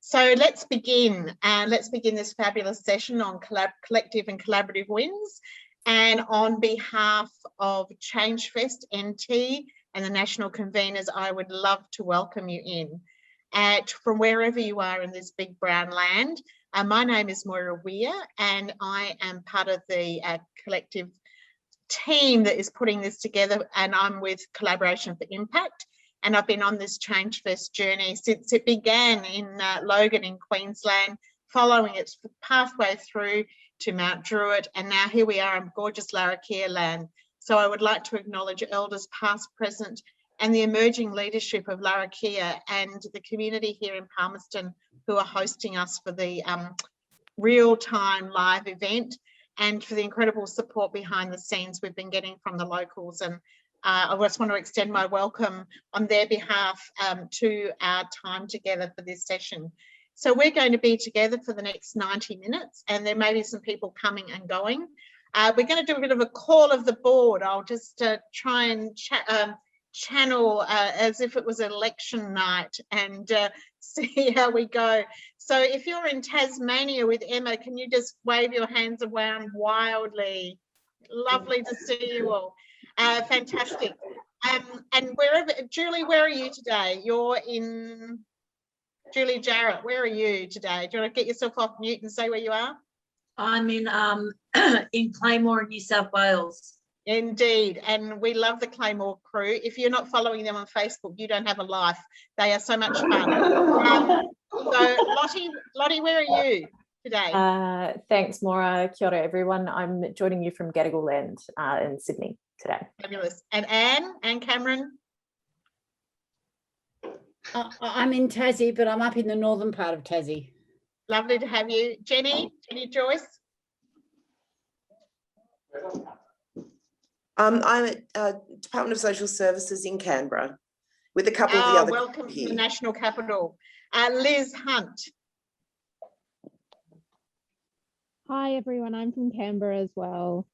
So let's begin this fabulous session on collective and collaborative wins. And on behalf of ChangeFestNT and the national conveners, I would love to welcome you in from wherever you are in this big brown land. My name is Moira, and I am part of the collective team that is putting this together, and I'm with Collaboration for Impact. And I've been on this ChangeFest journey since it began in Logan in Queensland, following its pathway through to Mount Druitt, and now here we are in gorgeous Larrakia land. So I would like to acknowledge elders past, present, and the emerging leadership of Larrakia and the community here in Palmerston who are hosting us for the real-time live event, and for the incredible support behind the scenes we've been getting from the locals. And I just want to extend my welcome on their behalf to our time together for this session. So we're going to be together for the next 90 minutes, and there may be some people coming and going. We're going to do a bit of a call of the board. I'll just try and channel as if it was election night and see how we go. So if you're in Tasmania with Emma, can you just wave your hands around wildly? Lovely to see you all. Fantastic. And wherever, Julie, where are you today? You're in, Julie Jarrett, where are you today? Do you want to get yourself off mute and say where you are? I'm in Claymore, New South Wales. Indeed, and we love the Claymore crew. If you're not following them on Facebook, you don't have a life. They are so much fun. So Lottie, where are you today? Thanks, Moira. Kia ora, everyone. I'm joining you from Gadigal Land in Sydney today. Fabulous. And Anne Cameron? I'm in Tassie, but I'm up in the northern part of Tassie. Lovely to have you. Jenny Joyce? I'm at Department of Social Services in Canberra with a couple of the other. Welcome to the national capital. Liz Hunt. Hi everyone, I'm from Canberra as well.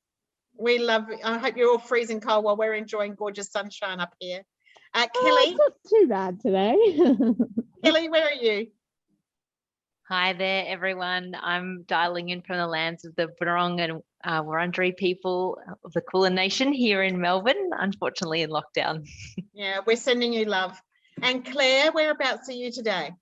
We love it. I hope you're all freezing cold while we're enjoying gorgeous sunshine up here. Kelly. It's not too bad today. Kelly, where are you? Hi there, everyone. I'm dialing in from the lands of the Burong and Wurundjeri people of the Kulin Nation here in Melbourne, unfortunately in lockdown. Yeah, we're sending you love. And Claire, whereabouts are you today?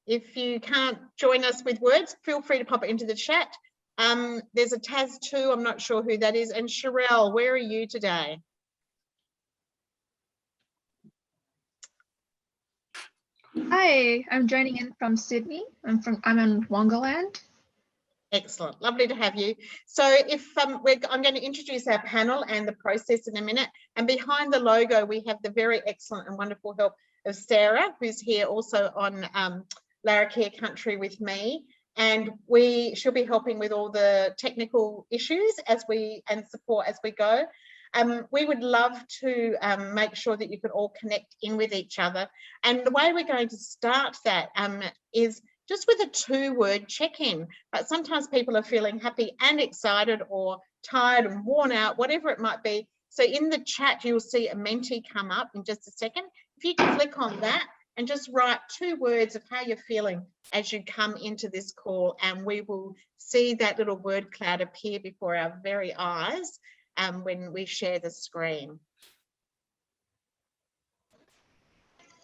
If you can't join us with words, feel free to pop it into the chat. There's a Taz too, I'm not sure who that is. And Sherelle, where are you today? Hi, I'm joining in from Sydney. I'm in Wongaland. Excellent, lovely to have you. So if I'm going to introduce our panel and the process in a minute. And behind the logo, we have the very excellent and wonderful help of Sarah, who's here also on Larrakia country with me. And she'll be helping with all the technical issues and support as we go. We would love to make sure that you could all connect in with each other. And the way we're going to start that is just with a 2-word check-in. But sometimes people are feeling happy and excited or tired and worn out, whatever it might be. So in the chat, you'll see a Menti come up in just a second. If you can click on that and just write 2 words of how you're feeling as you come into this call, and we will see that little word cloud appear before our very eyes when we share the screen.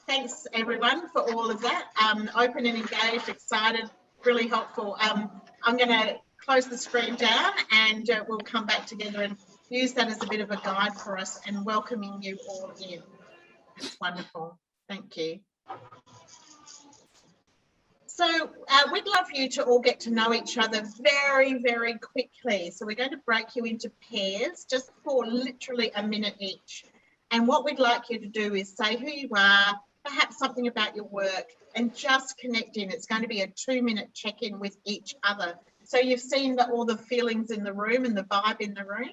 Thanks everyone for all of that. Open and engaged, excited, really helpful. I'm going to close the screen down and we'll come back together and use that as a bit of a guide for us and welcoming you all in. It's wonderful. Thank you. So we'd love you to all get to know each other very, very quickly. So we're going to break you into pairs just for literally a minute each. And what we'd like you to do is say who you are, perhaps something about your work, and just connect in. It's going to be a 2-minute check-in with each other. So you've seen all the feelings in the room and the vibe in the room.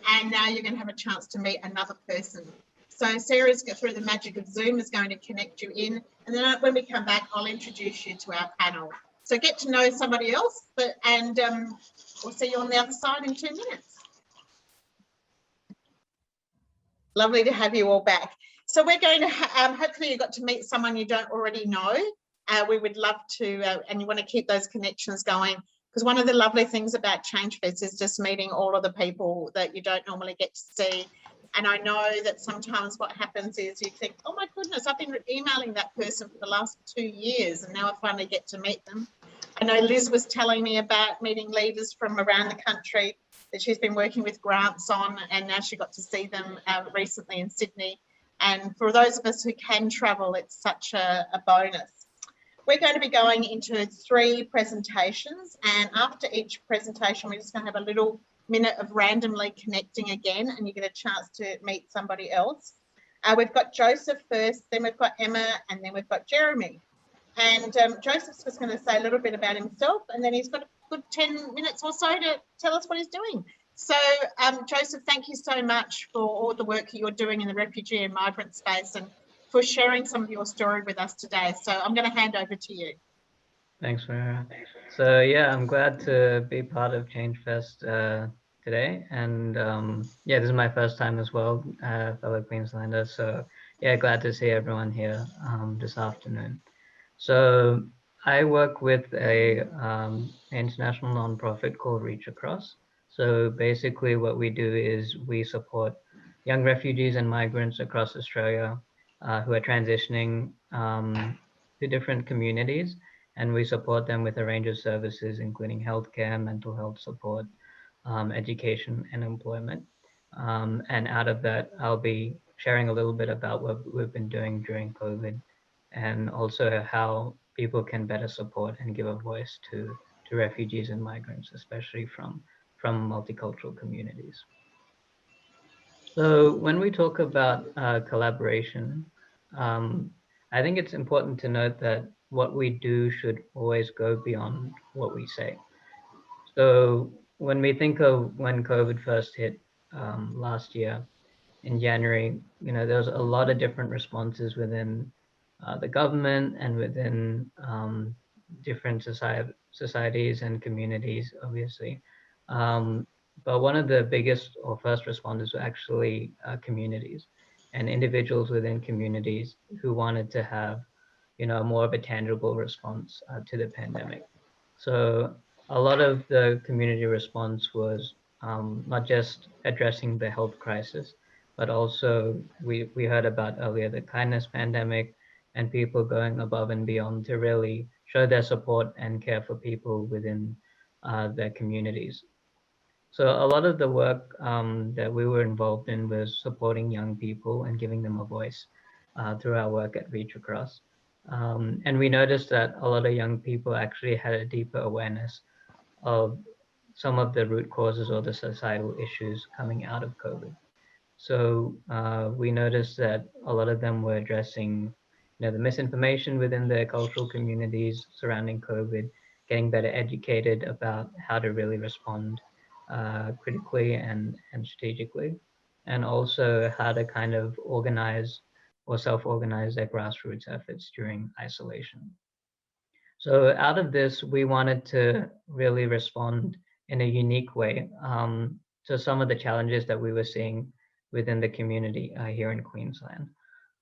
And now you're going to have a chance to meet another person. So Sarah's, through the magic of Zoom, is going to connect you in. And then when we come back, I'll introduce you to our panel. So get to know somebody else, and we'll see you on the other side in 2 minutes. Lovely to have you all back. So we're going to, hopefully you got to meet someone you don't already know. We would love to, and you want to keep those connections going, because one of the lovely things about ChangeFest is just meeting all of the people that you don't normally get to see. And I know that sometimes what happens is you think, oh my goodness, I've been emailing that person for the last 2 years and now I finally get to meet them. I know Liz was telling me about meeting leaders from around the country that she's been working with grants on, and now she got to see them recently in Sydney. And for those of us who can travel, it's such a bonus. We're going to be going into 3 presentations, and after each presentation, we're just going to have a little minute of randomly connecting again, and you get a chance to meet somebody else. We've got Joseph first, then we've got Emma, and then we've got Jeremy. And Joseph's just going to say a little bit about himself, and then he's got a good 10 minutes or so to tell us what he's doing. So, Joseph, thank you so much for all the work that you're doing in the refugee and migrant space and for sharing some of your story with us today. So I'm going to hand over to you. Thanks, Moira. So yeah, I'm glad to be part of ChangeFest today. And yeah, this is my first time as well, fellow Queenslander. So yeah, glad to see everyone here this afternoon. So I work with a international nonprofit called Reach Across. So basically what we do is we support young refugees and migrants across Australia who are transitioning to different communities, and we support them with a range of services, including healthcare, mental health support, education, and employment. And out of that, I'll be sharing a little bit about what we've been doing during COVID, and also how people can better support and give a voice to refugees and migrants, especially from multicultural communities. So when we talk about collaboration, I think it's important to note that what we do should always go beyond what we say. So when we think of when COVID first hit last year in January, there was a lot of different responses within the government and within different societies and communities, obviously. But one of the biggest or first responders were actually communities and individuals within communities who wanted to have, more of a tangible response to the pandemic. So a lot of the community response was not just addressing the health crisis, but also we heard about earlier the kindness pandemic and people going above and beyond to really show their support and care for people within their communities. So a lot of the work that we were involved in was supporting young people and giving them a voice through our work at Reach Across. And we noticed that a lot of young people actually had a deeper awareness of some of the root causes or the societal issues coming out of COVID. So we noticed that a lot of them were addressing, the misinformation within their cultural communities surrounding COVID, getting better educated about how to really respond critically and strategically, and also how to kind of organize or self-organize their grassroots efforts during isolation. So out of this, we wanted to really respond in a unique way to some of the challenges that we were seeing within the community here in Queensland.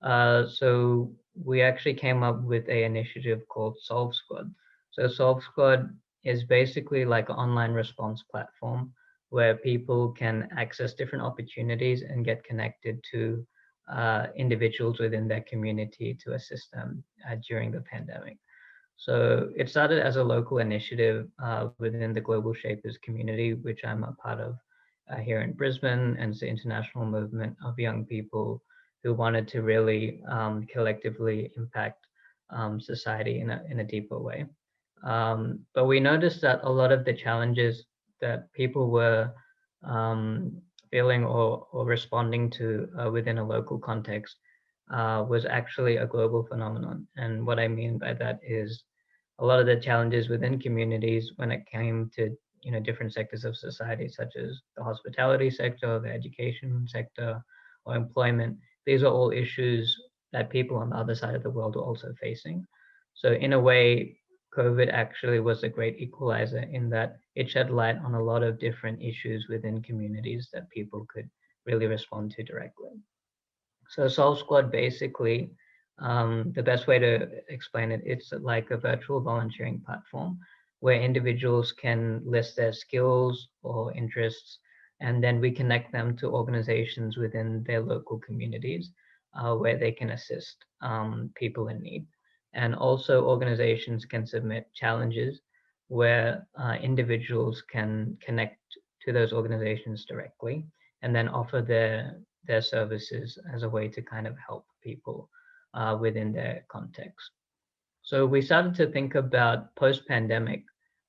So we actually came up with an initiative called Solve Squad. So Solve Squad is basically like an online response platform where people can access different opportunities and get connected to individuals within their community to assist them during the pandemic. So it started as a local initiative within the Global Shapers community, which I'm a part of here in Brisbane, and it's the international movement of young people who wanted to really collectively impact society in a deeper way. But we noticed that a lot of the challenges that people were feeling or responding to within a local context was actually a global phenomenon. And what I mean by that is a lot of the challenges within communities when it came to different sectors of society, such as the hospitality sector, the education sector, or employment. These are all issues that people on the other side of the world are also facing. So in a way, COVID actually was a great equalizer in that it shed light on a lot of different issues within communities that people could really respond to directly. So Solve Squad basically, the best way to explain it, it's like a virtual volunteering platform where individuals can list their skills or interests, and then we connect them to organizations within their local communities where they can assist people in need. And also organizations can submit challenges where individuals can connect to those organizations directly and then offer their services as a way to kind of help people within their context. So we started to think about post-pandemic,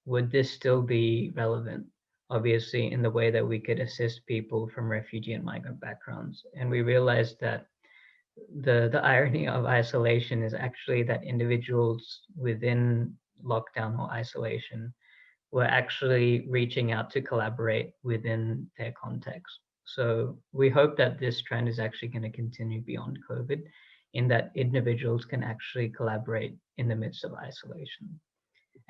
would this still be relevant? Obviously, in the way that we could assist people from refugee and migrant backgrounds. And we realized that the irony of isolation is actually that individuals within lockdown or isolation were actually reaching out to collaborate within their context. So we hope that this trend is actually going to continue beyond COVID, in that individuals can actually collaborate in the midst of isolation.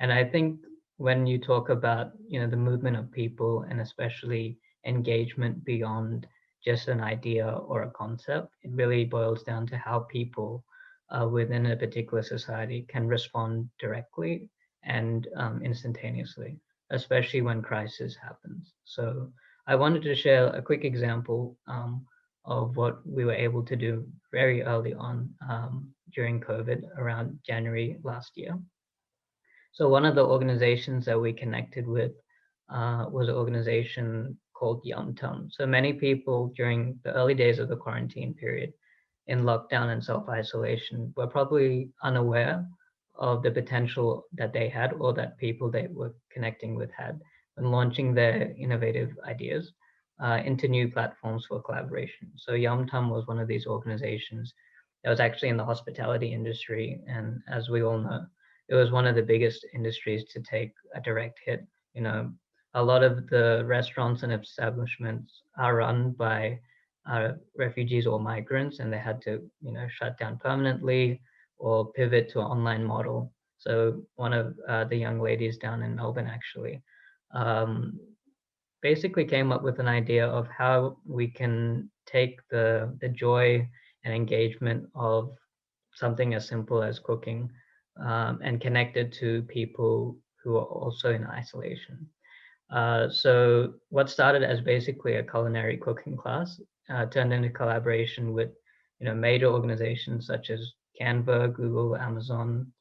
And I think when you talk about, the movement of people and especially engagement beyond just an idea or a concept, it really boils down to how people within a particular society can respond directly and instantaneously, especially when crisis happens. So I wanted to share a quick example of what we were able to do very early on during COVID around January last year. So one of the organizations that we connected with was an organization called Yum. So many people during the early days of the quarantine period in lockdown and self-isolation were probably unaware of the potential that they had or that people they were connecting with had when launching their innovative ideas into new platforms for collaboration. So Yum was one of these organizations that was actually in the hospitality industry. And as we all know, it was one of the biggest industries to take a direct hit. A lot of the restaurants and establishments are run by refugees or migrants, and they had to, shut down permanently or pivot to an online model. So one of the young ladies down in Melbourne actually basically came up with an idea of how we can take the joy and engagement of something as simple as cooking and connect it to people who are also in isolation. So what started as basically a culinary cooking class turned into collaboration with major organizations such as Canva, Google, Amazon,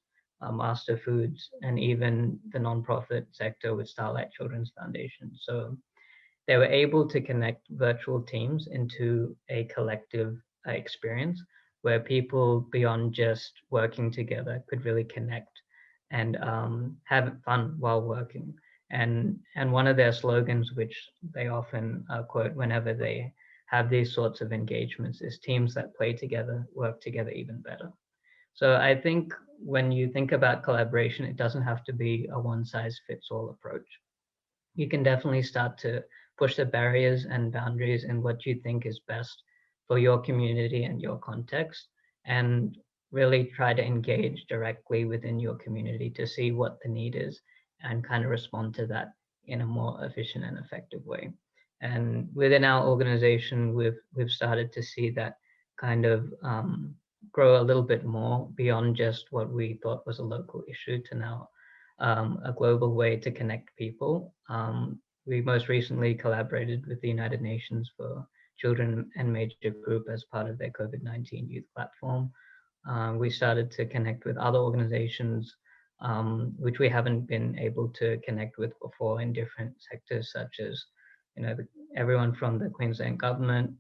Master Foods, and even the nonprofit sector with Starlight Children's Foundation. So they were able to connect virtual teams into a collective experience where people beyond just working together could really connect and have fun while working. And one of their slogans, which they often quote whenever they have these sorts of engagements, is teams that play together, work together even better. So I think when you think about collaboration, it doesn't have to be a one-size-fits-all approach. You can definitely start to push the barriers and boundaries in what you think is best for your community and your context, and really try to engage directly within your community to see what the need is and kind of respond to that in a more efficient and effective way. And within our organization, we've started to see that kind of grow a little bit more beyond just what we thought was a local issue to now a global way to connect people. We most recently collaborated with the United Nations for Children and Major Group as part of their COVID-19 youth platform. We started to connect with other organizations which we haven't been able to connect with before in different sectors, such as everyone from the Queensland government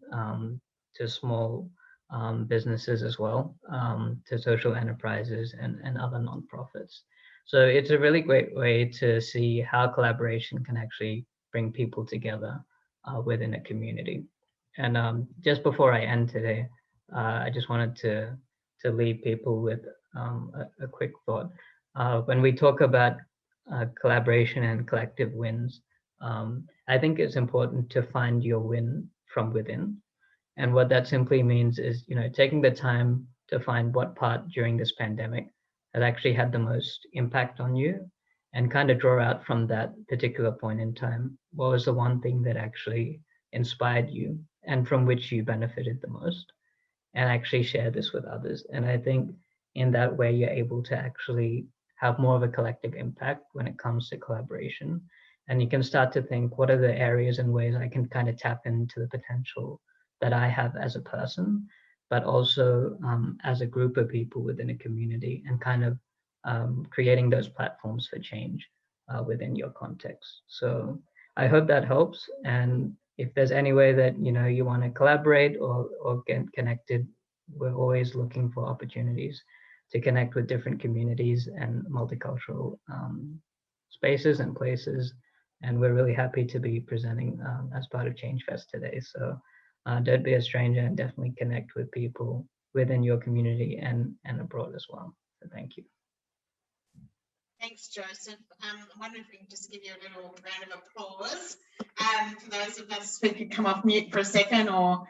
to small businesses as well, to social enterprises and other nonprofits. So it's a really great way to see how collaboration can actually bring people together within a community. And just before I end today, I just wanted to leave people with a quick thought. When we talk about collaboration and collective wins, I think it's important to find your win from within. And what that simply means is, taking the time to find what part during this pandemic has actually had the most impact on you, and kind of draw out from that particular point in time, what was the one thing that actually inspired you and from which you benefited the most. and actually share this with others. And I think in that way, you're able to actually have more of a collective impact when it comes to collaboration. And you can start to think, what are the areas and ways I can kind of tap into the potential that I have as a person, but also as a group of people within a community, and kind of creating those platforms for change within your context. So I hope that helps. And if there's any way that you want to collaborate or get connected, we're always looking for opportunities to connect with different communities and multicultural spaces and places. And we're really happy to be presenting as part of ChangeFest today. So don't be a stranger, and definitely connect with people within your community and abroad as well. So thank you. Thanks, Joseph. I wonder if we can just give you a little round of applause for those of us who could come off mute for a second, or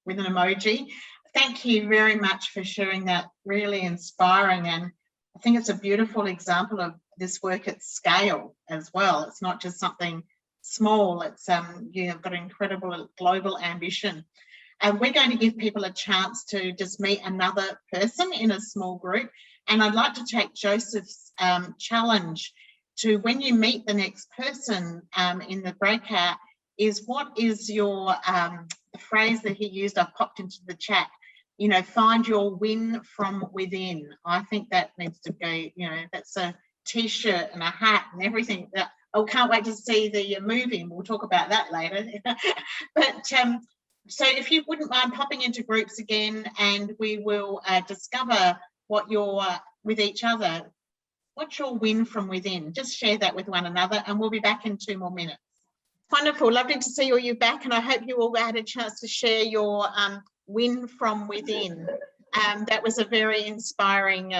with an emoji. Thank you very much for sharing that. Really inspiring, and I think it's a beautiful example of this work at scale as well. It's not just something small, it's you have got incredible global ambition. And we're going to give people a chance to just meet another person in a small group. And I'd like to take Joseph's challenge to, when you meet the next person in the breakout, is what is your, the phrase that he used, I've popped into the chat, find your win from within. I think that needs to be, that's a t-shirt and a hat and everything. That I can't wait to see the movie, and we'll talk about that later. But so if you wouldn't mind popping into groups again, and we will discover what you're with each other. What's your win from within? Just share that with one another, and we'll be back in 2 more minutes. Wonderful, lovely to see all you back, and I hope you all had a chance to share your win from within. That was a very inspiring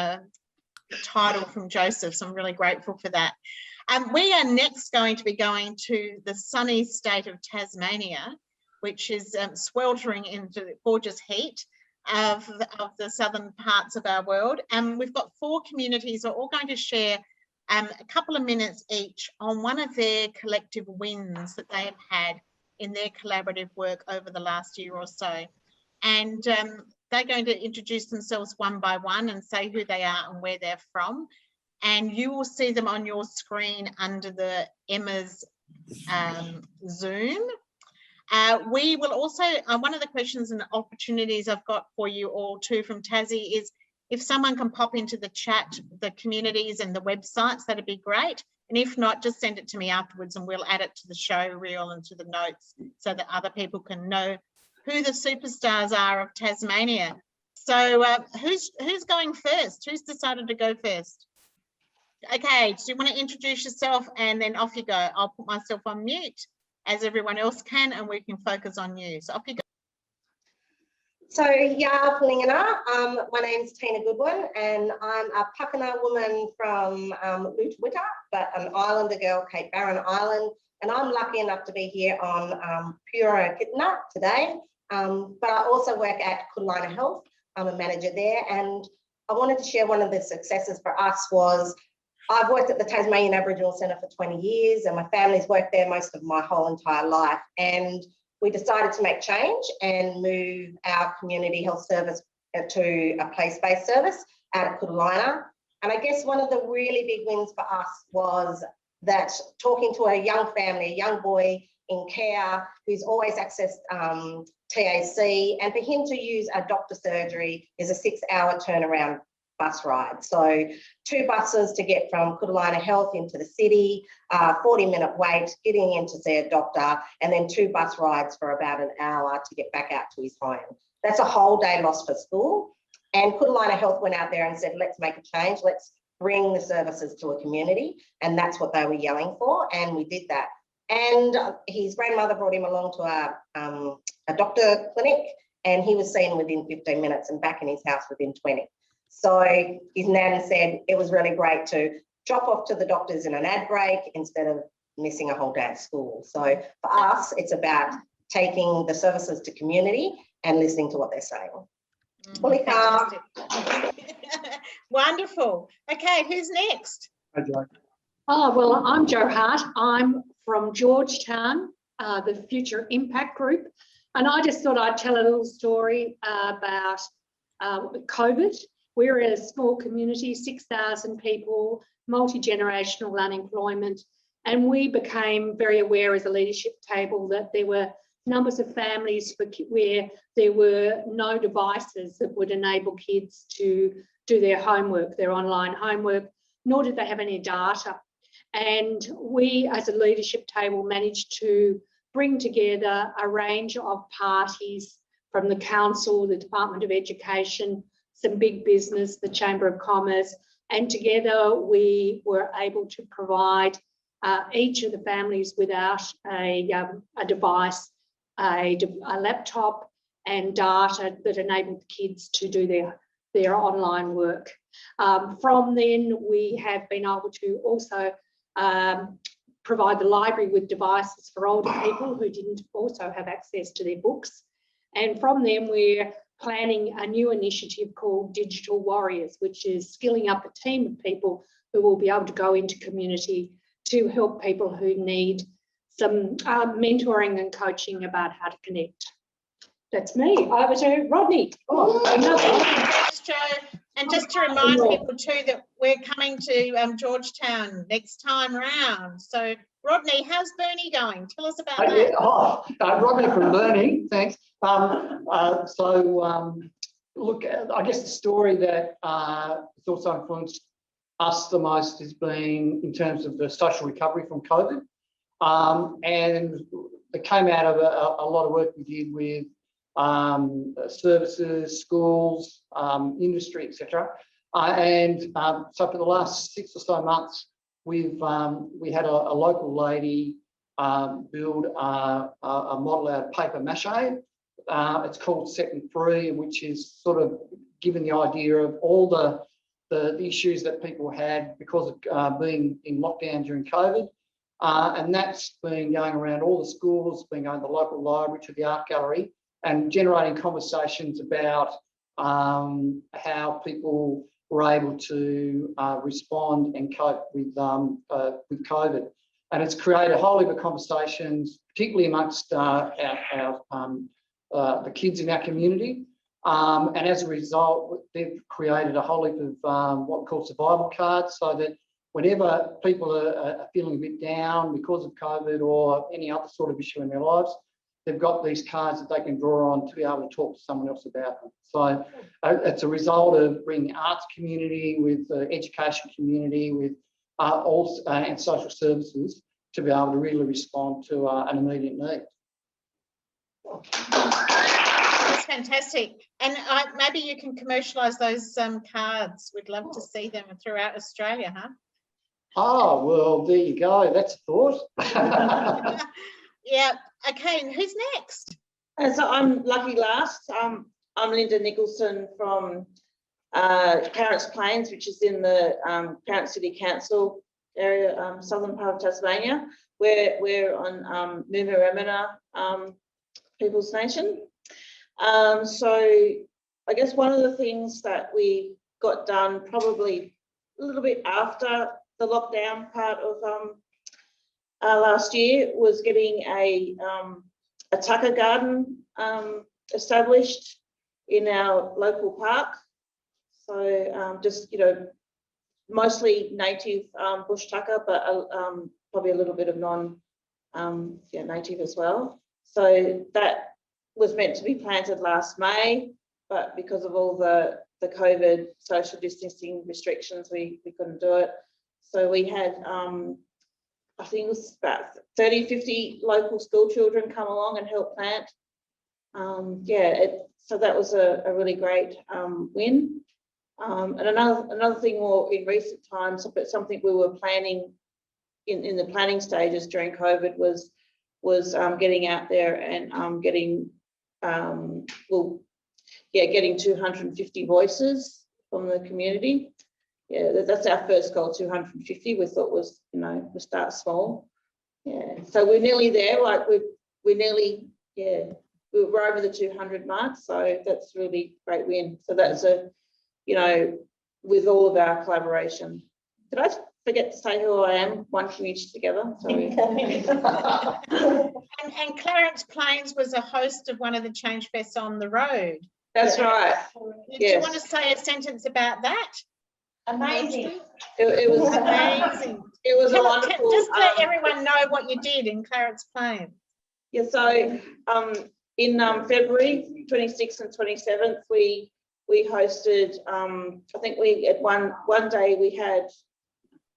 title from Joseph, so I'm really grateful for that. We are next going to be going to the sunny state of Tasmania, which is sweltering into the gorgeous heat of the southern parts of our world. And we've got 4 communities who are all going to share a couple of minutes each on one of their collective wins that they have had in their collaborative work over the last year or so. And they're going to introduce themselves one by one and say who they are and where they're from. And you will see them on your screen under the Emma's Zoom. We will also, one of the questions and opportunities I've got for you all too from Tassie is, if someone can pop into the chat, the communities and the websites, that'd be great. And if not, just send it to me afterwards and we'll add it to the show reel and to the notes so that other people can know who the superstars are of Tasmania. So who's going first? Who's decided to go first? Okay, do you want to introduce yourself and then off you go? I'll put myself on mute as everyone else can, and we can focus on you. So off you go. So yeah, my name's Tina Goodwin, and I'm a Pakana woman from Lutwitta, but an Islander girl, Cape Barren Island, and I'm lucky enough to be here on Pura Kitna today. But I also work at Kolapudi Health. I'm a manager there, and I wanted to share one of the successes for us was I've worked at the Tasmanian Aboriginal Centre for 20 years, and my family's worked there most of my whole entire life. And we decided to make change and move our community health service to a place-based service out of Kolapudi. And I guess one of the really big wins for us was that talking to a young family, a young boy in care who's always accessed TAC, and for him to use a doctor surgery is a 6-hour turnaround bus ride. So 2 buses to get from Kolapudi Health into the city, 40-minute wait, getting in to see a doctor, and then 2 bus rides for about an hour to get back out to his home. That's a whole day lost for school. And Kolapudi Health went out there and said, let's make a change. Let's bring the services to a community. And that's what they were yelling for. And we did that. And his grandmother brought him along to a doctor clinic, and he was seen within 15 minutes and back in his house within 20. So his nan said it was really great to drop off to the doctors in an ad break instead of missing a whole day at school. So for us, it's about taking the services to community and listening to what they're saying. Wonderful. Okay, who's next? Hi, Joe. Oh, well, I'm Jo Hart. I'm from Georgetown, the Future Impact Group. And I just thought I'd tell a little story about COVID. We're in a small community, 6,000 people, multi-generational unemployment, and we became very aware as a leadership table that there were numbers of families where there were no devices that would enable kids to do their homework, their online homework, nor did they have any data. And we as a leadership table managed to bring together a range of parties from the council, the Department of Education, some big business, the Chamber of Commerce, and together we were able to provide each of the families without a device, a laptop and data that enabled kids to do their online work. From then, we have been able to also provide the library with devices for older people who didn't also have access to their books. And from them, we're planning a new initiative called Digital Warriors, which is skilling up a team of people who will be able to go into community to help people who need some mentoring and coaching about how to connect. That's me. Over to Rodney. Thanks, Jo. And just to remind people too that we're coming to Georgetown next time round. So Rodney, how's Bernie going? Tell us about that. Yeah, Rodney from Learning, thanks. Look, I guess the story that has also influenced us the most has been in terms of the social recovery from COVID. And it came out of a lot of work we did with services, schools, industry, etc. So for the last 6 or so months, we had a local lady build a model out of paper mache. It's called Set and Free, which is sort of given the idea of all the issues that people had because of being in lockdown during COVID. And that's been going around all the schools, been going to the local library, to the art gallery, and generating conversations about how people were able to respond and cope with COVID. And it's created a whole heap of conversations, particularly amongst the kids in our community. And as a result, they've created a whole heap of what we call survival cards, so that whenever people are feeling a bit down because of COVID or any other sort of issue in their lives, they've got these cards that they can draw on to be able to talk to someone else about them. So it's a result of bringing arts community with the education community, with and social services to be able to really respond to an immediate need. That's fantastic. And maybe you can commercialise those cards. We'd love to see them throughout Australia, huh? Oh, well, there you go. That's a thought. Yeah. Okay, and who's next? So I'm lucky last. I'm Linda Nicholson from Carrots Plains, which is in the Carrots City Council area, southern part of Tasmania. We're on Moomaramina People's Nation. So I guess one of the things that we got done probably a little bit after the lockdown part of last year was getting a tucker garden established in our local park. So just, mostly native bush tucker, but probably a little bit of native as well. So that was meant to be planted last May, but because of all the COVID social distancing restrictions, we couldn't do it. So we had, I think it was about 30, 50 local school children come along and help plant. So that was a really great win. And another thing more in recent times, but something we were planning in the planning stages during COVID was getting out there and getting 250 voices from the community. Yeah, that's our first goal, 250. We thought was, we'll start small. Yeah, so we're nearly there. Like we're nearly, we're over the 200 mark. So that's really great win. So that's with all of our collaboration. Did I forget to say who I am, one community together. Sorry. And Clarence Plains was a host of one of the Change Fests on the road. That's right. Do you want to say a sentence about that? Amazing. It was amazing. It was a wonderful. Just let everyone know what you did in Clarence Plains. Yeah, so in February 26th and 27th, we hosted. I think we at one day we had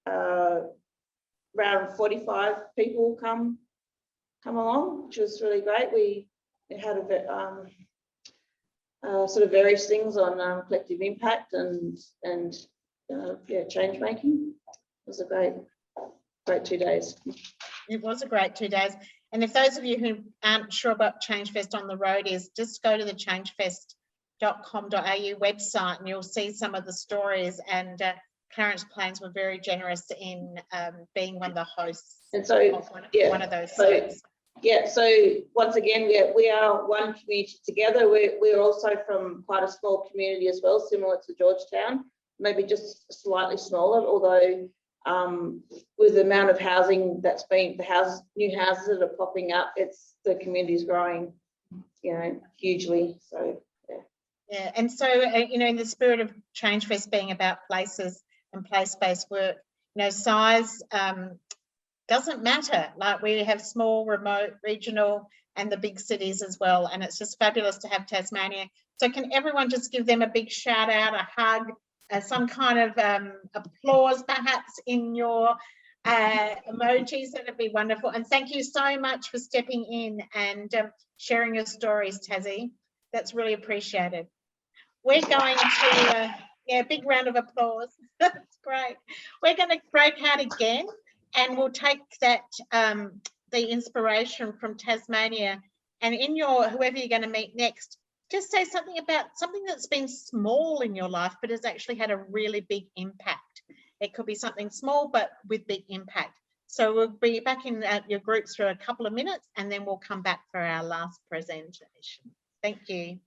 around 45 people come along, which was really great. We had a bit sort of various things on collective impact and yeah, change making. It was a great 2 days. It was a great 2 days. And if those of you who aren't sure about ChangeFest on the road is, just go to the changefest.com.au website and you'll see some of the stories. And Clarence Plains were very generous in being one of the hosts. And so, of one of those. Yeah, so once again, we are one community together. We're also from quite a small community as well, similar to Georgetown, maybe just slightly smaller, although with the amount of housing that's been, new houses that are popping up, the community's growing, hugely. So yeah, and so in the spirit of ChangeFest being about places and place-based work, size doesn't matter. Like, we have small, remote, regional, and the big cities as well, and it's just fabulous to have Tasmania. So can everyone just give them a big shout out, a hug, some kind of applause perhaps in your emojis? That'd be wonderful. And thank you so much for stepping in and sharing your stories, Tassie. That's really appreciated. We're going to, big round of applause. That's great. We're going to break out again, and we'll take that, the inspiration from Tasmania, and in whoever you're going to meet next, just say something about something that's been small in your life, but has actually had a really big impact. It could be something small, but with big impact. So we'll be back in your groups for a couple of minutes, and then we'll come back for our last presentation. Thank you.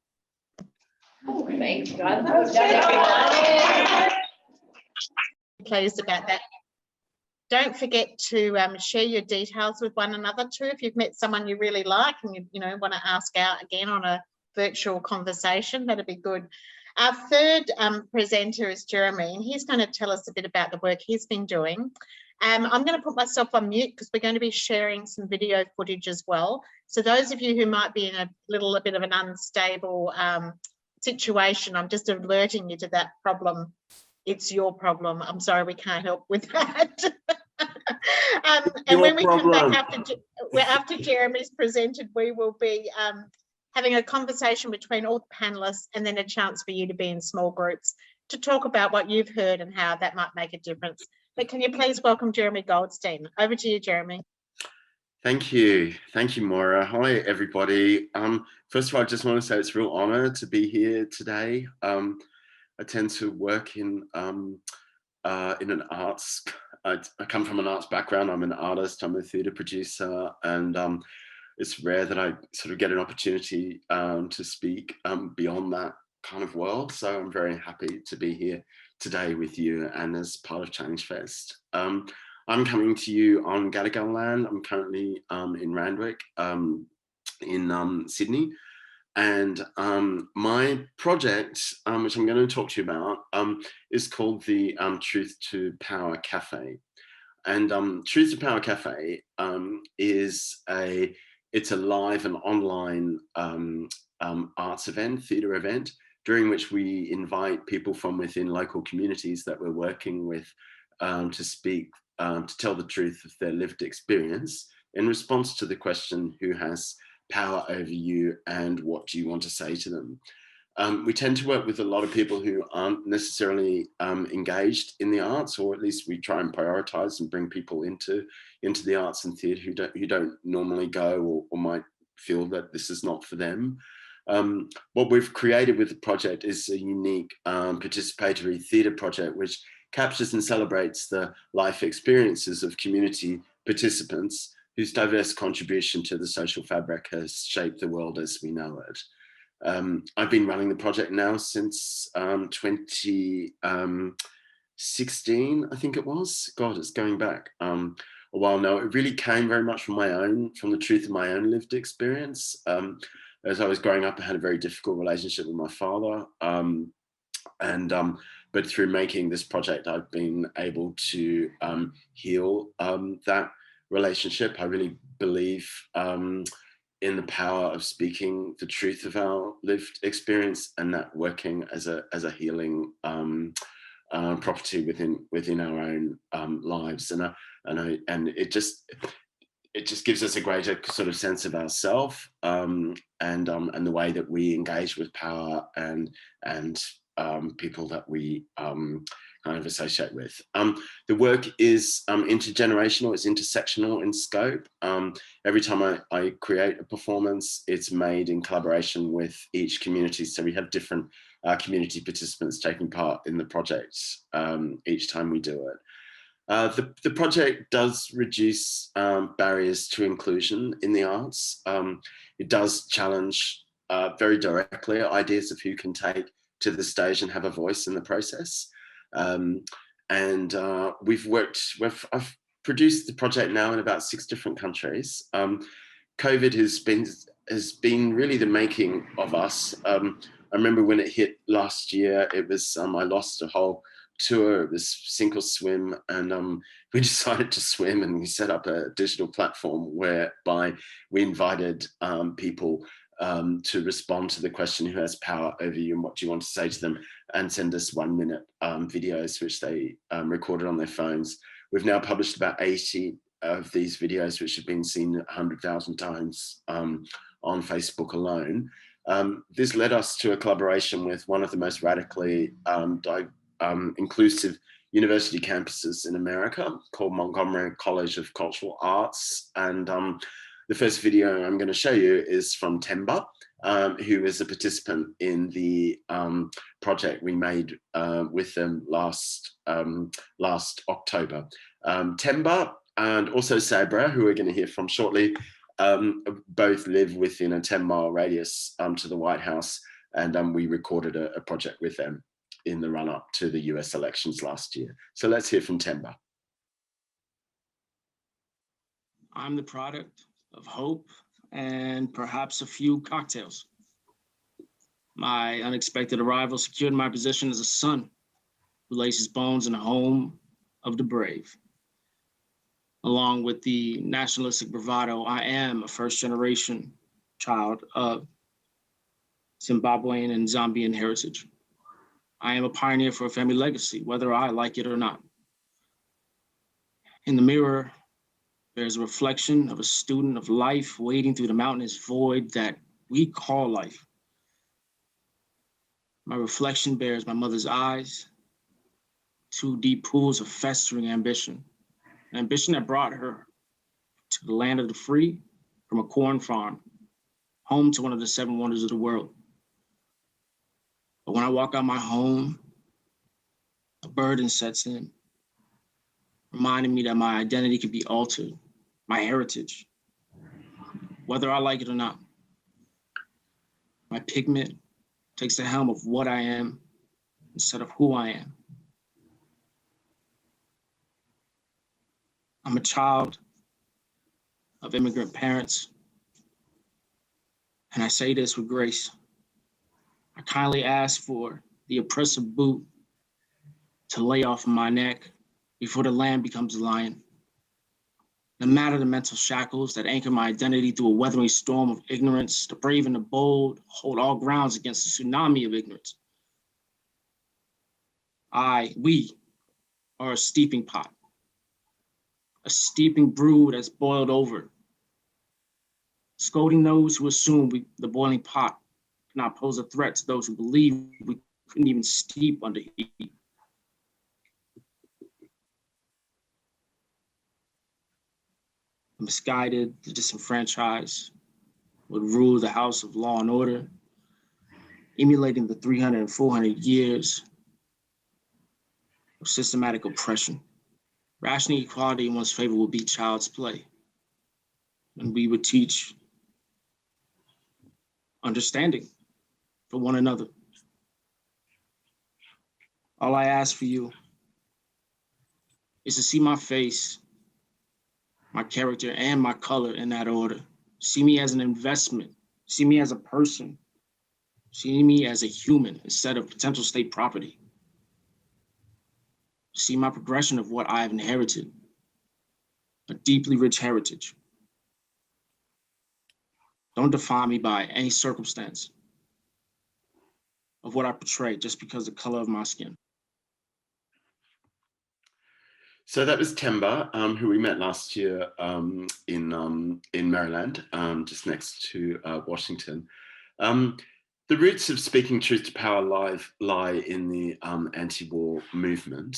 Oh, thanks, guys. Pleased about that. Don't forget to share your details with one another too. If you've met someone you really like and you want to ask out again on a virtual conversation, that'd be good. Our third presenter is Jeremy, and he's going to tell us a bit about the work he's been doing. I'm going to put myself on mute because we're going to be sharing some video footage as well. So those of you who might be in a little bit of an unstable situation, I'm just alerting you to that problem. It's your problem. I'm sorry, we can't help with that. And when we come back after Jeremy's presented, we will be having a conversation between all the panelists, and then a chance for you to be in small groups to talk about what you've heard and how that might make a difference. But can you please welcome Jeremy Goldstein? Over to you, Jeremy. Thank you, Moira. Hi, everybody. First of all, I just want to say it's a real honour to be here today. I tend to work in an arts. I come from an arts background. I'm an artist. I'm a theatre producer, and it's rare that I sort of get an opportunity to speak beyond that kind of world. So I'm very happy to be here today with you and as part of ChangeFest. I'm coming to you on Gadigal land. I'm currently in Randwick in Sydney. And my project, which I'm going to talk to you about, is called the Truth to Power Cafe. And Truth to Power Cafe it's a live and online arts event, theatre event, during which we invite people from within local communities that we're working with to speak, to tell the truth of their lived experience in response to the question, who has power over you and what do you want to say to them? We tend to work with a lot of people who aren't necessarily engaged in the arts, or at least we try and prioritize and bring people into the arts and theatre who don't normally go or might feel that this is not for them. What we've created with the project is a unique participatory theatre project which captures and celebrates the life experiences of community participants whose diverse contribution to the social fabric has shaped the world as we know it. I've been running the project now since 16, I think it was. God, it's going back a while now. It really came very much from the truth of my own lived experience. As I was growing up, I had a very difficult relationship with my father. But through making this project, I've been able to heal that relationship. I really believe in the power of speaking the truth of our lived experience, and that working as a healing property within our own lives. And it just gives us a greater sort of sense of ourself, and the way that we engage with power and people that we kind of associate with. The work is intergenerational, it's intersectional in scope. Every time I create a performance, it's made in collaboration with each community. So we have different community participants taking part in the project each time we do it. The project does reduce barriers to inclusion in the arts. It does challenge very directly ideas of who can take to the stage and have a voice in the process. I've produced the project now in about 6 different countries. COVID has been really the making of us. I remember when it hit last year, it was, I lost a whole tour. It was sink or swim, and we decided to swim, and we set up a digital platform whereby we invited people to respond to the question, who has power over you and what do you want to say to them, and send us 1-minute videos which they recorded on their phones. We've now published about 80 of these videos, which have been seen 100,000 times on Facebook alone. This led us to a collaboration with one of the most radically inclusive university campuses in America, called Montgomery College of Cultural Arts. And the first video I'm going to show you is from Temba, who is a participant in the project we made with them last October. Temba and also Sabra, who we're going to hear from shortly, both live within a 10-mile radius to the White House, and we recorded a project with them in the run-up to the US elections last year. So let's hear from Temba. I'm the product of hope and perhaps a few cocktails. My unexpected arrival secured my position as a son who lays his bones in the home of the brave. Along with the nationalistic bravado, I am a first-generation child of Zimbabwean and Zambian heritage. I am a pioneer for a family legacy, whether I like it or not. In the mirror, there's a reflection of a student of life wading through the mountainous void that we call life. My reflection bears my mother's eyes, 2 deep pools of festering ambition, an ambition that brought her to the land of the free from a corn farm, home to one of the 7 wonders of the world. But when I walk out my home, a burden sets in, reminding me that my identity can be altered, my heritage, whether I like it or not. My pigment takes the helm of what I am instead of who I am. I'm a child of immigrant parents, and I say this with grace. I kindly ask for the oppressive boot to lay off of my neck before the lamb becomes a lion. No matter the mental shackles that anchor my identity through a weathering storm of ignorance, the brave and the bold hold all grounds against the tsunami of ignorance. We are a steeping pot, a steeping brew that's boiled over, scolding those who assume the boiling pot cannot pose a threat to those who believe we couldn't even steep under heat. The misguided, the disenfranchised would rule the house of law and order, emulating the 300 and 400 years of systematic oppression. Rationing equality in one's favor would be child's play. And we would teach understanding for one another. All I ask for you is to see my face, my character, and my color in that order. See me as an investment. See me as a person. See me as a human instead of potential state property. See my progression of what I have inherited, a deeply rich heritage. Don't define me by any circumstance of what I portray just because of the color of my skin. So that was Temba, who we met last year in Maryland, just next to Washington. The roots of speaking truth to power lie in the anti-war movement.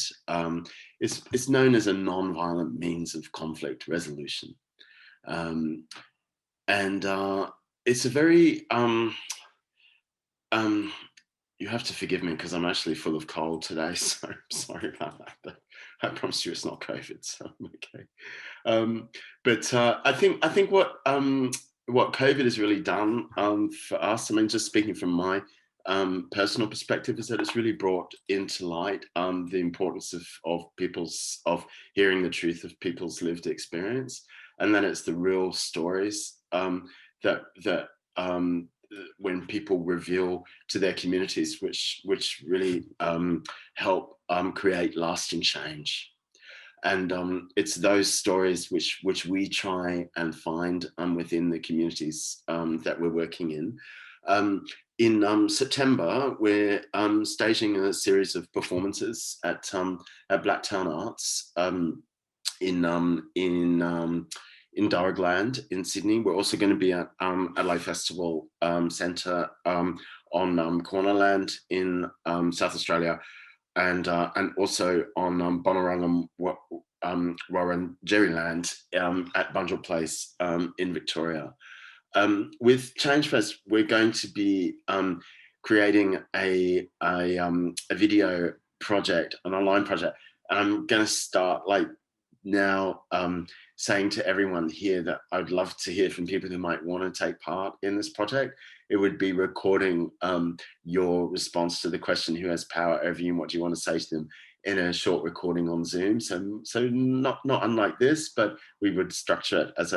It's known as a non-violent means of conflict resolution. And it's a very, you have to forgive me because I'm actually full of cold today, so I'm sorry about that, but I promise you it's not COVID, so I'm okay. But I think what COVID has really done for us, I mean, just speaking from my personal perspective, is that it's really brought into light the importance of hearing the truth of people's lived experience, and then it's the real stories that when people reveal to their communities, which really help create lasting change. And it's those stories which we try and find within the communities that we're working in. In September, we're staging a series of performances at Blacktown Arts in Darugland in Sydney. We're also going to be at Adelaide Festival Centre on Cornerland in South Australia, and also on Bonarang Warren-Jerryland at Bunjil Place in Victoria. With ChangeFest, we're going to be creating a video project, an online project. I'm going to start now saying to everyone here that I'd love to hear from people who might want to take part in this project. It would be recording your response to the question, who has power over you and what do you want to say to them, in a short recording on Zoom. So not unlike this, but we would structure it as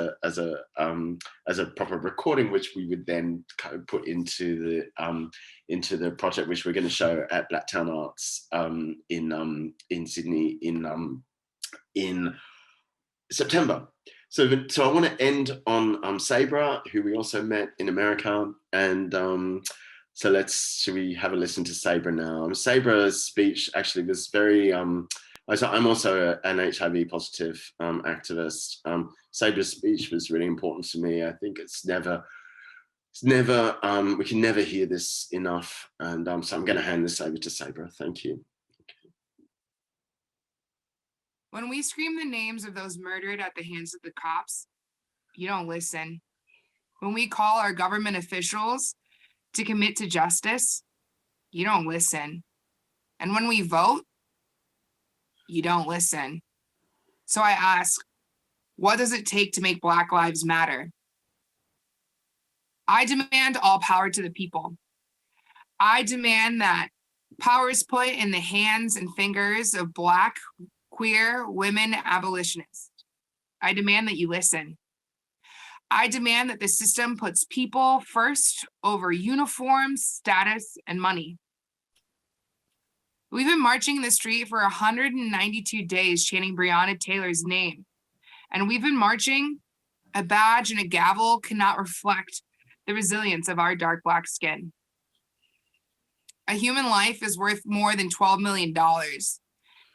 a proper recording, which we would then kind of put into the project, which we're going to show at Blacktown Arts in Sydney in September. So I want to end on Sabra, who we also met in America, and so should we have a listen to Sabra now? Sabra's speech actually was very, I'm also an HIV positive activist. Sabra's speech was really important to me. I think it's never, we can never hear this enough. And so I'm going to hand this over to Sabra. Thank you. When we scream the names of those murdered at the hands of the cops, you don't listen. When we call our government officials to commit to justice, you don't listen. And when we vote, you don't listen. So I ask, what does it take to make Black Lives Matter? I demand all power to the people. I demand that power is put in the hands and fingers of Black, queer, women abolitionists. I demand that you listen. I demand that the system puts people first over uniforms, status, and money. We've been marching in the street for 192 days chanting Breonna Taylor's name. And we've been marching, a badge and a gavel cannot reflect the resilience of our dark Black skin. A human life is worth more than $12 million.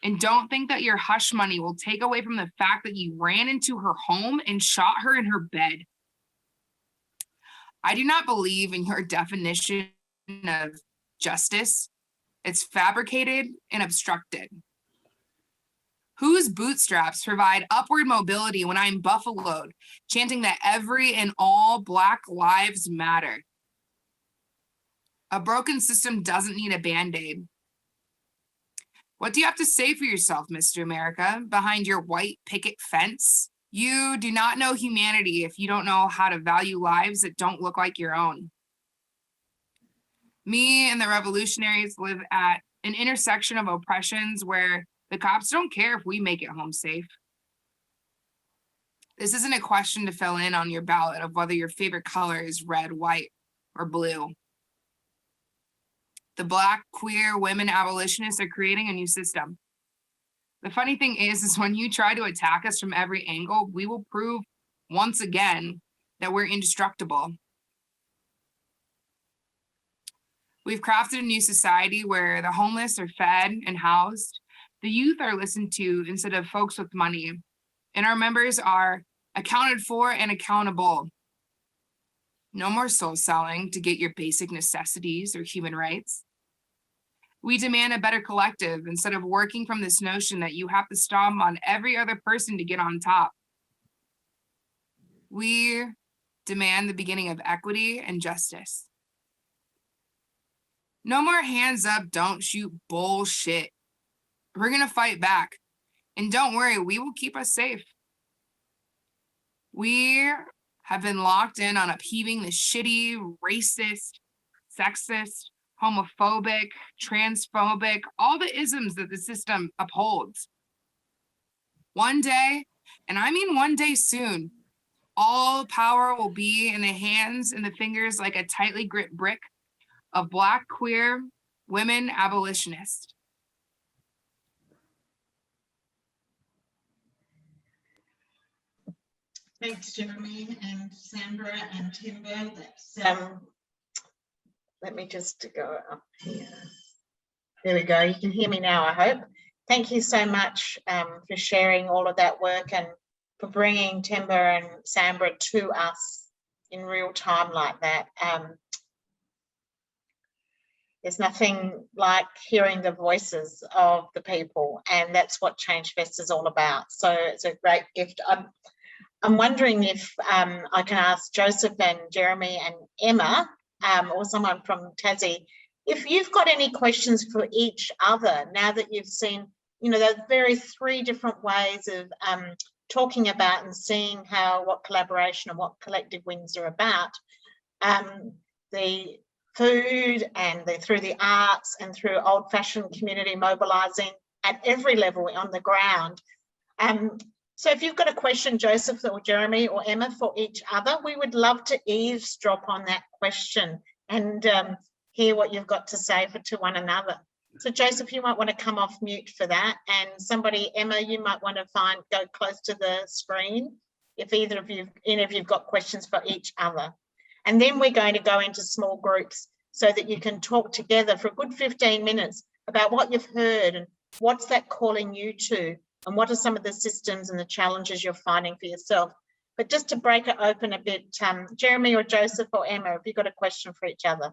And don't think that your hush money will take away from the fact that you ran into her home and shot her in her bed. I do not believe in your definition of justice. It's fabricated and obstructed. Whose bootstraps provide upward mobility when I'm buffaloed, chanting that every and all Black lives matter? A broken system doesn't need a Band-Aid. What do you have to say for yourself, Mr. America, behind your white picket fence? You do not know humanity if you don't know how to value lives that don't look like your own. Me and the revolutionaries live at an intersection of oppressions where The cops don't care if we make it home safe. This isn't a question to fill in on your ballot of whether your favorite color is red, white, or blue. The Black, queer, women abolitionists are creating a new system. The funny thing is when you try to attack us from every angle, we will prove once again that we're indestructible. We've crafted a new society where the homeless are fed and housed, the youth are listened to instead of folks with money, and our members are accounted for and accountable. No more soul selling to get your basic necessities or human rights. We demand a better collective instead of working from this notion that you have to stomp on every other person to get on top. We demand the beginning of equity and justice. No more hands up, don't shoot bullshit. We're gonna fight back. And don't worry, we will keep us safe. We have been locked in on upheaving the shitty, racist, sexist, homophobic, transphobic, all the isms that the system upholds. One day, and I mean one day soon, all power will be in the hands and the fingers like a tightly gripped brick of Black, queer, women abolitionists. Thanks, Jeremy and Sandra and Timber. That's let me just go up here. There we go. You can hear me now, I hope. Thank you so much for sharing all of that work and for bringing Timber and Sandra to us in real time like that. There's nothing like hearing the voices of the people, and that's what ChangeFest is all about. So it's a great gift. I'm wondering if I can ask Joseph and Jeremy and Emma, or someone from Tassie, if you've got any questions for each other now that you've seen, you know, those very three different ways of talking about and seeing what collaboration and what collective wins are about. The food and through the arts and through old-fashioned community mobilising at every level on the ground. So if you've got a question, Joseph or Jeremy or Emma, for each other, we would love to eavesdrop on that question and hear what you've got to say to one another. So Joseph, you might want to come off mute for that. And somebody, Emma, you might want to go close to the screen if any of you've got questions for each other. And then we're going to go into small groups so that you can talk together for a good 15 minutes about what you've heard and what's that calling you to, and what are some of the systems and the challenges you're finding for yourself. But just to break it open a bit, Jeremy or Joseph or Emma, have you got a question for each other?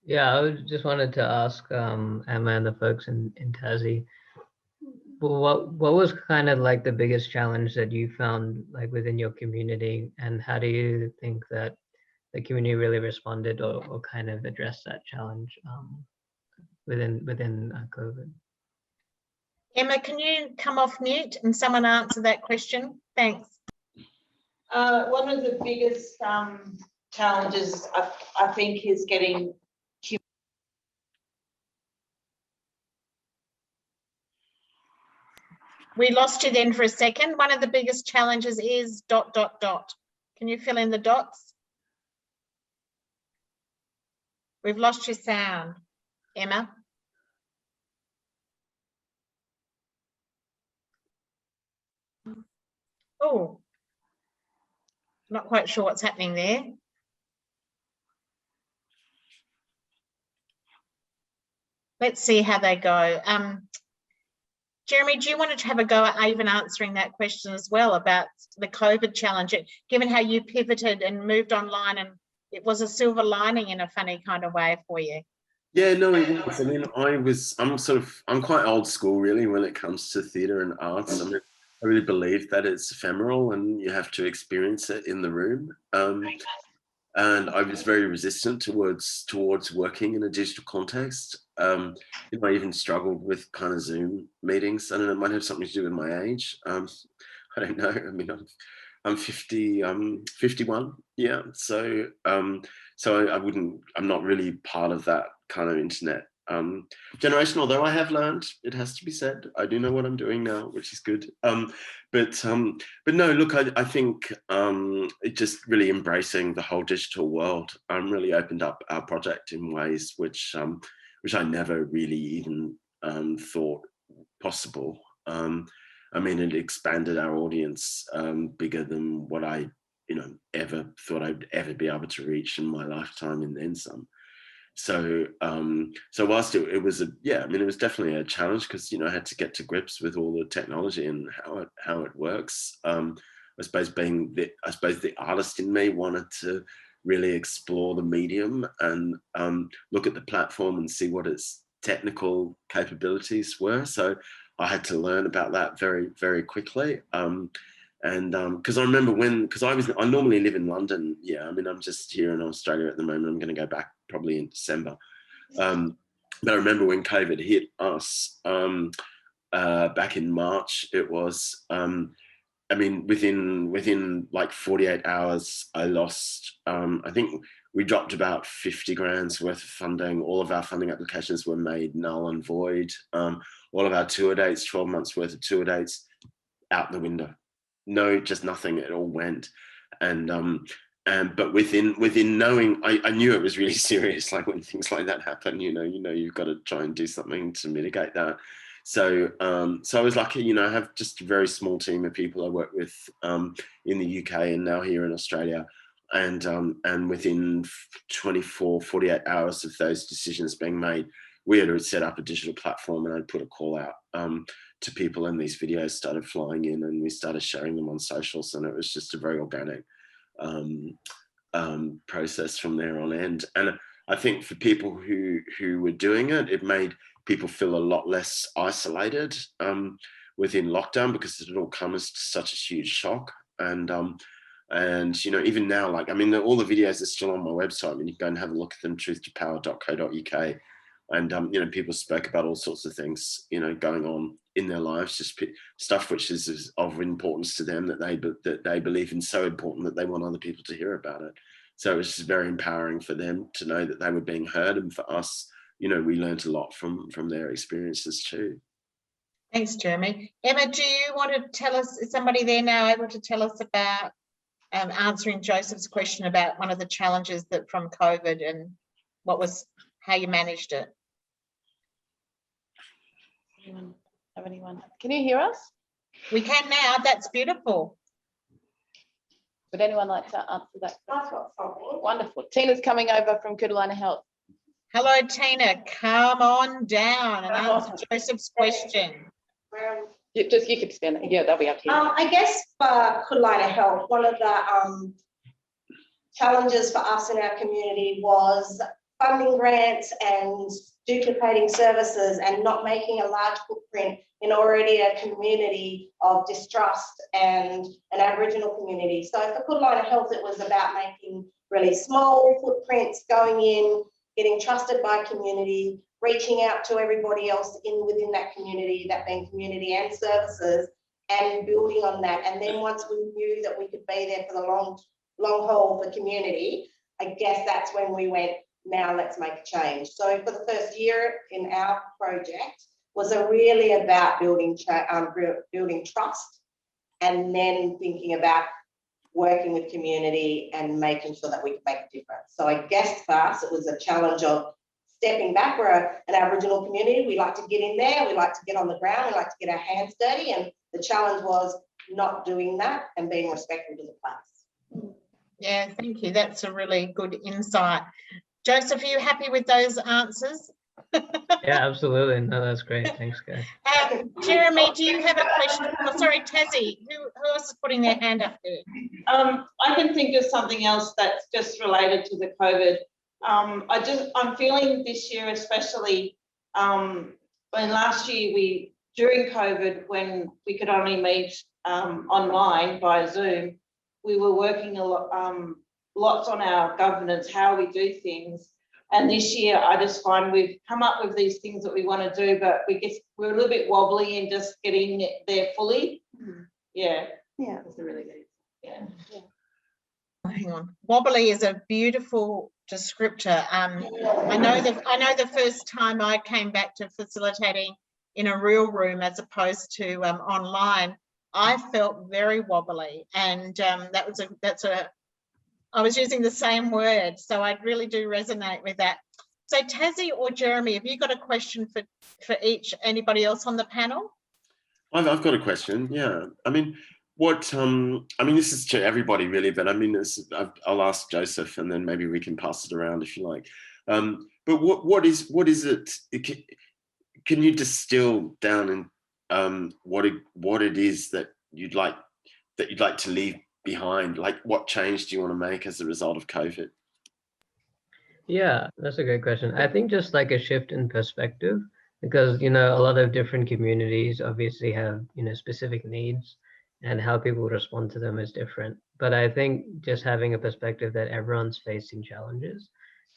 Yeah, I just wanted to ask Emma and the folks in Tassie, what was kind of like the biggest challenge that you found like within your community, and how do you think that the community really responded or kind of addressed that challenge within COVID? Emma, can you come off mute and someone answer that question? Thanks. One of the biggest challenges I think is getting We lost you then for a second. One of the biggest challenges is ... Can you fill in the dots? We've lost your sound, Emma. Oh, not quite sure what's happening there. Let's see how they go. Jeremy, do you want to have a go at even answering that question as well about the COVID challenge, given how you pivoted and moved online, and it was a silver lining in a funny kind of way for you? Yeah, no, it was. I mean, I'm quite old school really when it comes to theatre and arts. I mean, I really believe that it's ephemeral and you have to experience it in the room. And I was very resistant towards working in a digital context. You know, I even struggled with kind of Zoom meetings. I don't know, it might have something to do with my age. I don't know. I mean, I'm 50. I'm 51. Yeah. So I'm not really part of that kind of internet generation, although I have learned, it has to be said, I do know what I'm doing now, which is good. But no, look, I think it just really embracing the whole digital world really opened up our project in ways which I never really even thought possible. I mean, it expanded our audience bigger than what I, ever thought I'd ever be able to reach in my lifetime, and then some. So, so whilst it was it was definitely a challenge, because I had to get to grips with all the technology and how it works. I suppose the artist in me wanted to really explore the medium and look at the platform and see what its technical capabilities were. So I had to learn about that very, very quickly. And because I remember because I normally live in London. Yeah, I mean, I'm just here in Australia at the moment. I'm going to go back probably in December. But I remember when COVID hit us back in March, it was, I mean, within like 48 hours, I lost, I think we dropped about 50 grand's worth of funding. All of our funding applications were made null and void. All of our tour dates, 12 months worth of tour dates, out the window. No, just nothing. It all went. But within knowing, I knew it was really serious. Like when things like that happen, you've got to try and do something to mitigate that. So I was lucky, I have just a very small team of people I work with in the UK and now here in Australia. And within 24, 48 hours of those decisions being made, we had set up a digital platform, and I'd put a call out to people, and these videos started flying in, and we started sharing them on socials, and it was just a very organic process from there on end. And I think for people who were doing it, it made people feel a lot less isolated within lockdown, because it had all come as such a huge shock. And even now, like, I mean, all the videos are still on my website. I mean, you can go and have a look at them, truthtopower.co.uk. And, people spoke about all sorts of things, going on in their lives, just stuff which is of importance to them, that they believe in, so important that they want other people to hear about it. So it was just very empowering for them to know that they were being heard. And for us, we learned a lot from their experiences too. Thanks, Jeremy. Emma, do you want to tell us, is somebody there now able to tell us about answering Joseph's question about one of the challenges that from COVID, and how you managed it? Anyone? Can you hear us? We can now. That's beautiful. Would anyone like to answer that? I've got something. Wonderful. Tina's coming over from Kudalina Health. Hello, Tina. Come on down and answer Joseph's question. You could stand there. Yeah, they'll be up here. I guess for Kudalina Health, one of the challenges for us in our community was funding grants and duplicating services and not making a large footprint in already a community of distrust and an Aboriginal community. So for Kudalina Health, it was about making really small footprints, going in, getting trusted by community, reaching out to everybody else within that community, that being community and services, and building on that. And then once we knew that we could be there for the long haul for community, I guess that's when we went, now let's make a change. So for the first year in our project was really about building trust, and then thinking about working with community and making sure that we can make a difference. So I guess for us, it was a challenge of stepping back. We're an Aboriginal community. We like to get in there. We like to get on the ground. We like to get our hands dirty. And the challenge was not doing that and being respectful to the place. Yeah, thank you. That's a really good insight. Joseph, are you happy with those answers? Yeah, absolutely. No, that's great. Thanks, guys. Jeremy, do you have a question? Oh, sorry, Tassie, who else is putting their hand up there? I can think of something else that's just related to the COVID. I'm feeling this year, especially when last year during COVID, when we could only meet online via Zoom, we were working a lot, lots on our governance, how we do things. And this year, I just find we've come up with these things that we want to do, but we're a little bit wobbly in just getting there fully. Yeah. Yeah, that's a really good. Yeah. hang on. Wobbly is a beautiful descriptor. I know the first time I came back to facilitating in a real room as opposed to online, I felt very wobbly, and I was using the same word, so I really do resonate with that. So Tassie or Jeremy, have you got a question for anybody else on the panel? I've got a question. Yeah, I mean, this is to everybody really, but I mean, I'll ask Joseph, and then maybe we can pass it around if you like. But what is it? Can you distill down in what it is that you'd like to leave behind? Like, what change do you want to make as a result of COVID? Yeah, that's a great question. I think just like a shift in perspective, because, you know, a lot of different communities obviously have, you know, specific needs, and how people respond to them is different. But I think just having a perspective that everyone's facing challenges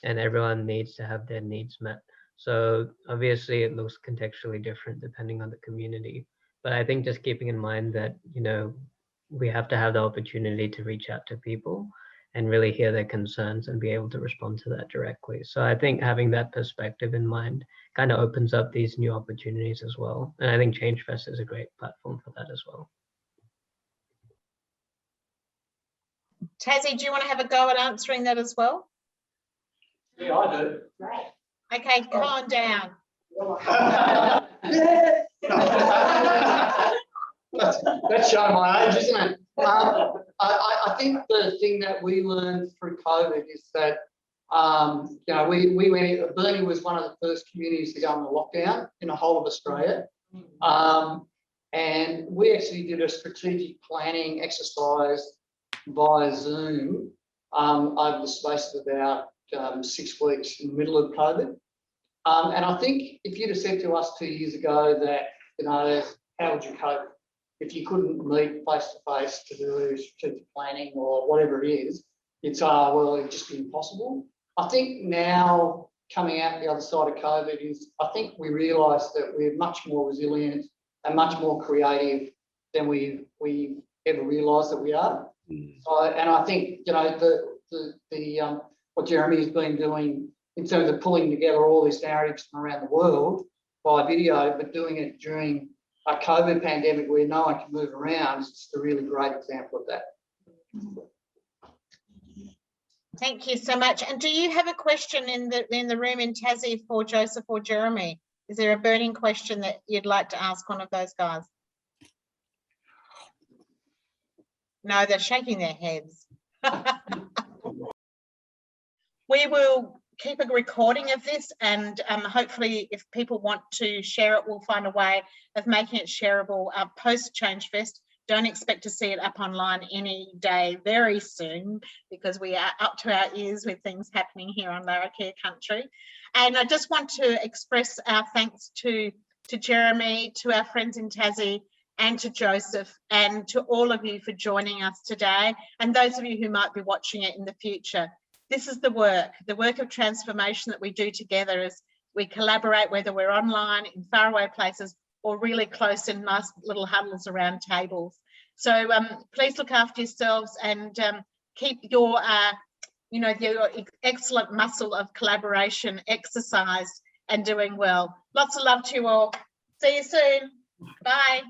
and everyone needs to have their needs met. So obviously it looks contextually different depending on the community. But I think just keeping in mind that, you know, we have to have the opportunity to reach out to people and really hear their concerns and be able to respond to that directly. So I think having that perspective in mind kind of opens up these new opportunities as well. And I think ChangeFest is a great platform for that as well. Tassie, do you want to have a go at answering that as well? Yeah, I do. Okay, calm down. That's showing my age, isn't it? I think the thing that we learned through COVID is that, you know, we went, Burnie was one of the first communities to go into lockdown in the whole of Australia. And we actually did a strategic planning exercise via Zoom over the space of about 6 weeks in the middle of COVID. And I think if you'd have said to us 2 years ago that, you know, how would you cope if you couldn't meet face to face to do strategic planning or whatever it is, you'd say, oh, well, it'd just be impossible. I think now coming out the other side of COVID is, I think we realise that we're much more resilient and much more creative than we ever realised that we are. So, and I think, you know, what Jeremy has been doing in terms of pulling together all these narratives from around the world by video, but doing it during a COVID pandemic where no one can move around is just a really great example of that. Thank you so much. And do you have a question in the room in Tassie for Joseph or Jeremy? Is there a burning question that you'd like to ask one of those guys? No, they're shaking their heads. We will keep a recording of this, and hopefully if people want to share it, we'll find a way of making it shareable post ChangeFest. Don't expect to see it up online any day very soon, because we are up to our ears with things happening here on Larrakia country. And I just want to express our thanks to Jeremy, to our friends in Tassie, and to Joseph, and to all of you for joining us today, and those of you who might be watching it in the future. This is the work of transformation that we do together as we collaborate, whether we're online, in faraway places, or really close in nice little huddles around tables. So please look after yourselves and keep your, you know, your excellent muscle of collaboration exercised and doing well. Lots of love to you all. See you soon. Bye.